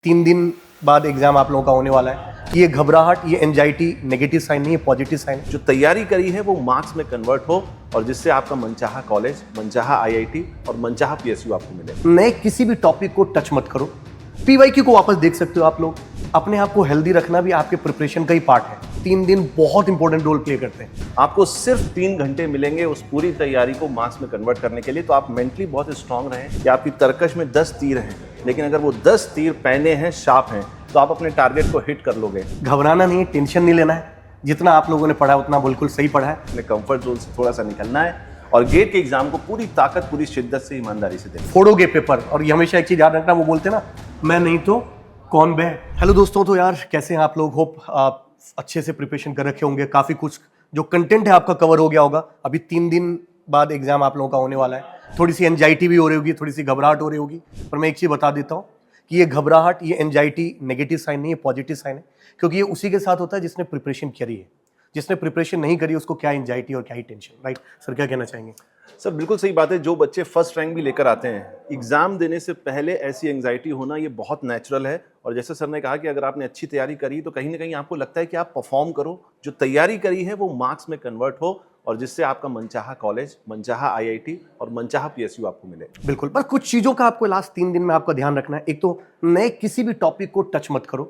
3 दिन बाद एग्जाम आप लोगों का होने वाला है। ये घबराहट, ये एंजाइटी नेगेटिव साइन नहीं है, पॉजिटिव साइन है। जो तैयारी करी है वो मार्क्स में कन्वर्ट हो और जिससे आपका मनचाहा कॉलेज, मनचाहा आईआईटी और मनचाहा पीएसयू आपको मिले। नए किसी भी टॉपिक को टच मत करो। पीवाईक्यू को वापस देख सकते हो आप लोग। अपने आप को हेल्दी रखना भी आपके प्रिपरेशन का ही पार्ट है। 3 दिन बहुत इंपॉर्टेंट रोल प्ले करते हैं। आपको सिर्फ 3 घंटे मिलेंगे उस पूरी तैयारी को मार्क्स में कन्वर्ट करने के लिए। तो आप मेंटली बहुत स्ट्रांग रहें कि आपकी तरकश में 10 तीर हैं, लेकिन अगर वो 10 तीर पैने हैं, शार्प हैं, तो आप अपने टारगेट को हिट कर लोगे। घबराना नहीं है, टेंशन नहीं लेना है। जितना आप लोगों ने पढ़ा है उतना बिल्कुल सही पढ़ा है। अपने कंफर्ट जोन से थोड़ा सा निकलना है और गेट के एग्जाम को पूरी ताकत, पूरी शिद्दत से, ईमानदारी से देना। फोड़ोगे पेपर। और ये हमेशा एक चीज याद रखना, वो बोलते हैं ना, मैं नहीं तो कौन बे। हेलो दोस्तों, तो यार कैसे हैं आप लोग? होप आप अच्छे से प्रिपरेशन कर रखे होंगे। काफी कुछ जो कंटेंट है आपका कवर हो गया होगा। अभी 3 दिन बाद एग्जाम आप लोगों का होने वाला है। थोड़ी सी एंजाइटी भी हो रही होगी, थोड़ी सी घबराहट हो रही होगी। पर मैं एक चीज बता देता हूँ कि ये घबराहट, ये एंजाइटी नेगेटिव साइन नहीं है, पॉजिटिव साइन है। क्योंकि ये उसी के साथ होता है जिसने प्रिपरेशन करी है। जिसने प्रिपरेशन नहीं करी उसको क्या एंजाइटी और क्या ही टेंशन। राइट सर, क्या कहना चाहेंगे? सर बिल्कुल सही बात है। जो बच्चे फर्स्ट रैंक भी लेकर आते हैं, एग्जाम देने से पहले ऐसी एंजाइटी होना ये बहुत नेचुरल है। और जैसे सर ने कहा कि अगर आपने अच्छी तैयारी करी तो कहीं ना कहीं आपको लगता है कि आप परफॉर्म करो। जो तैयारी करी है वो मार्क्स में कन्वर्ट हो और जिससे आपका मनचाहा कॉलेज, मनचाहा आईआईटी और मनचाहा पीएसयू आपको मिले। बिल्कुल, पर कुछ चीजों का आपको लास्ट 3 दिन में आपका ध्यान रखना है। एक तो नए किसी भी टॉपिक को टच मत करो।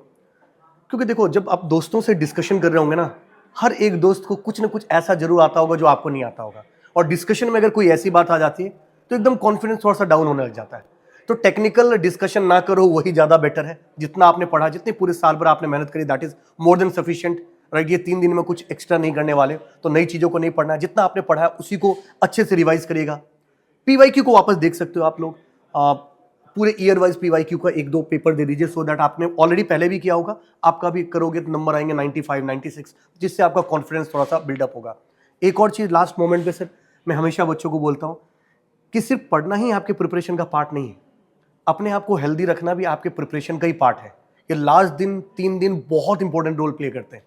क्योंकि देखो, जब आप दोस्तों से डिस्कशन कर रहे होंगे ना, हर एक दोस्त को कुछ ना कुछ ऐसा जरूर आता होगा जो आपको नहीं आता होगा। और डिस्कशन में अगर कोई ऐसी बात आ जाती है तो एकदम कॉन्फिडेंस थोड़ा सा डाउन होने लग जाता है। तो टेक्निकल डिस्कशन ना करो, वही ज्यादा बेटर है। जितना आपने पढ़ा, जितने पूरे साल भर आपने मेहनत करी, that is more than sufficient. Right, ये 3 दिन में कुछ एक्स्ट्रा नहीं करने वाले, तो नई चीजों को नहीं पढ़ना है। जितना आपने पढ़ा है उसी को अच्छे से रिवाइज करिएगा। पीवाईक्यू को वापस देख सकते हो आप लोग। पूरे ईयर वाइज पीवाईक्यू का 1-2 पेपर दे दीजिए, सो दैट आपने ऑलरेडी पहले भी किया होगा, आपका भी करोगे तो नंबर आएंगे 95, 96, जिससे आपका कॉन्फिडेंस थोड़ा सा बिल्डअप होगा। एक और चीज लास्ट मोमेंट पे सर, मैं हमेशा बच्चों को बोलता हूं कि सिर्फ पढ़ना ही आपके प्रिपरेशन का पार्ट नहीं है। अपने आप को हेल्दी रखना भी आपके प्रिपरेशन का ही पार्ट है। ये लास्ट 3 दिन बहुत इंपॉर्टेंट रोल प्ले करते हैं।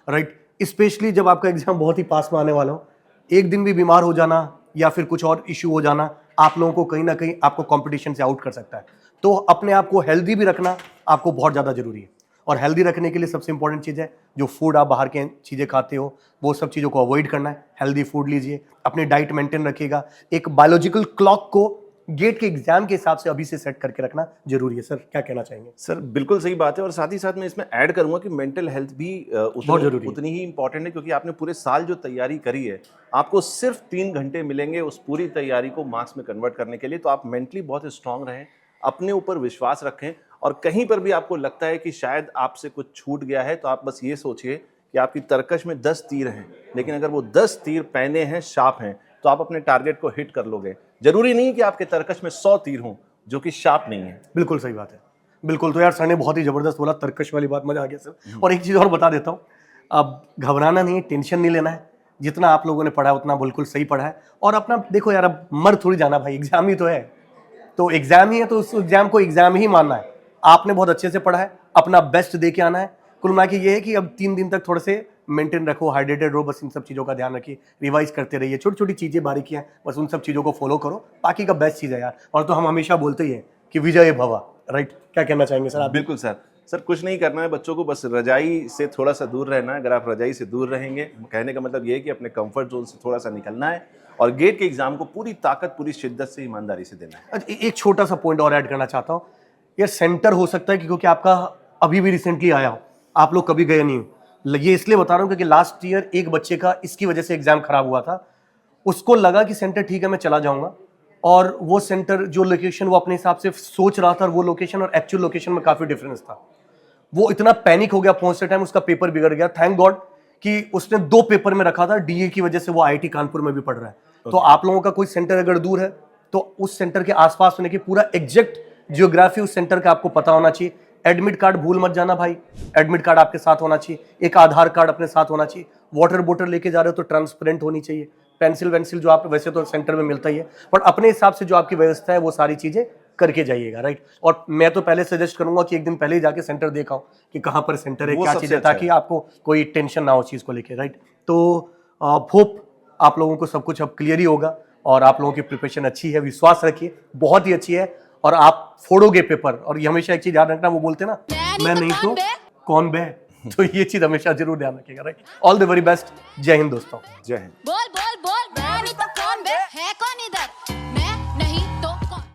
राइट, स्पेशली जब आपका एग्जाम बहुत ही पास में आने वाला हो। एक दिन भी बीमार हो जाना या फिर कुछ और इश्यू हो जाना आप लोगों को कहीं ना कहीं आपको कंपटीशन से आउट कर सकता है। तो अपने आप को हेल्दी भी रखना आपको बहुत ज़्यादा जरूरी है। और हेल्दी रखने के लिए सबसे इंपॉर्टेंट चीज़ है, जो फूड आप बाहर के चीज़ें खाते हो वो सब चीज़ों को अवॉइड करना है। हेल्दी फूड लीजिए, अपनी डाइट मेंटेन रखिएगा। एक बायोलॉजिकल क्लॉक को गेट के एग्जाम के हिसाब से अभी से सेट करके रखना जरूरी है। सर क्या कहना चाहेंगे? सर बिल्कुल सही बात है। और साथ ही साथ मैं इसमें ऐड करूंगा कि मेंटल हेल्थ भी उतनी ही इंपॉर्टेंट है। क्योंकि आपने पूरे साल जो तैयारी करी है, आपको सिर्फ 3 घंटे मिलेंगे उस पूरी तैयारी को मार्क्स में कन्वर्ट करने के लिए। तो आप मेंटली बहुत स्ट्रांग रहें, अपने ऊपर विश्वास रखें। और कहीं पर भी आपको लगता है कि शायद आपसे कुछ छूट गया है, तो आप बस ये सोचिए कि आपकी तरकश में 10 तीर हैं, लेकिन अगर वो 10 तीर पैने हैं, शार्प हैं, तो आप अपने टारगेट को हिट कर लोगे। जरूरी नहीं कि आपके तरकश में 100 तीर हों जो कि शार्प नहीं है। बिल्कुल सही बात है। बिल्कुल, तो यार सर ने बहुत ही जबरदस्त बोला, तर्कश वाली बात, मजा आ गया सर। और एक चीज और बता देता हूँ, अब घबराना नहीं है, टेंशन नहीं लेना है। जितना आप लोगों ने पढ़ा है उतना बिल्कुल सही पढ़ा है। और अपना देखो यार, अब मर थोड़ी जाना भाई, एग्जाम ही तो है। तो एग्जाम ही है, तो उस एग्जाम को एग्जाम ही मानना है। आपने बहुत अच्छे से पढ़ा है, अपना बेस्ट दे के आना है। कुल मिला के ये है कि अब 3 दिन तक थोड़े से मेंटेन रखो, हाइड्रेटेड रहो। बस इन सब चीज़ों का ध्यान रखिए, रिवाइज करते रहिए। छोटी छोटी चीज़ें बारीकियां, बस उन सब चीज़ों को फॉलो करो। बाकी का बेस्ट चीज़ है यार। और तो हम हमेशा बोलते ही हैं कि विजय भवा। राइट, क्या कहना चाहेंगे सर आप? बिल्कुल सर। सर कुछ नहीं करना है बच्चों को, बस रजाई से थोड़ा सा दूर रहना है। अगर आप रजाई से दूर रहेंगे, कहने का मतलब ये है कि अपने कंफर्ट जोन से थोड़ा सा निकलना है और गेट के एग्जाम को पूरी ताकत, पूरी शिद्दत से, ईमानदारी से देना है। अच्छा, एक छोटा सा पॉइंट और ऐड करना चाहता हूँ। यार सेंटर हो सकता है कि क्योंकि आपका अभी भी रिसेंटली आया हो, आप लोग कभी गए नहीं हो। ये इसलिए बता रहा हूँ क्योंकि लास्ट ईयर एक बच्चे का इसकी वजह से एग्जाम खराब हुआ था। उसको लगा कि सेंटर ठीक है, मैं चला जाऊंगा। और वो सेंटर, जो लोकेशन वो अपने हिसाब से सोच रहा था, वो लोकेशन और एक्चुअल लोकेशन में काफी डिफरेंस था। वो इतना पैनिक हो गया पहुंचते टाइम, उसका पेपर बिगड़ गया। थैंक गॉड कि उसने 2 पेपर में रखा था। डीए की वजह से वो आईआईटी कानपुर में भी पढ़ रहा है। तो आप लोगों का कोई सेंटर अगर दूर है तो उस सेंटर के आसपास होने की पूरा एग्जैक्ट जियोग्राफी उस सेंटर का आपको पता होना चाहिए। एडमिट कार्ड भूल मत जाना भाई, एडमिट कार्ड आपके साथ होना चाहिए। एक आधार कार्ड अपने साथ होना चाहिए। वाटर बोतल लेके जा रहे हो तो ट्रांसपेरेंट होनी चाहिए। पेंसिल वेंसिल जो आप वैसे तो सेंटर में मिलता ही है, बट अपने हिसाब से जो आपकी व्यवस्था है वो सारी चीजें करके जाइएगा। राइट, और मैं तो पहले सजेस्ट करूंगा कि एक दिन पहले ही जाके सेंटर देखाओ कि कहां पर सेंटर है, क्या चीज है, ताकि आपको कोई टेंशन ना हो चीज को लेके। राइट, तो होप आप लोगों को सब कुछ अब क्लियर ही होगा और आप लोगों की प्रिपरेशन अच्छी है। विश्वास रखिए, बहुत ही अच्छी है। और आप फोड़ोगे पेपर, और ये हमेशा एक चीज याद रखना, वो बोलते हैं ना, मैं नहीं तो कौन बे। तो ये चीज हमेशा जरूर ध्यान रखिएगा, right. All the very best. जय हिंद दोस्तों। जय हिंद।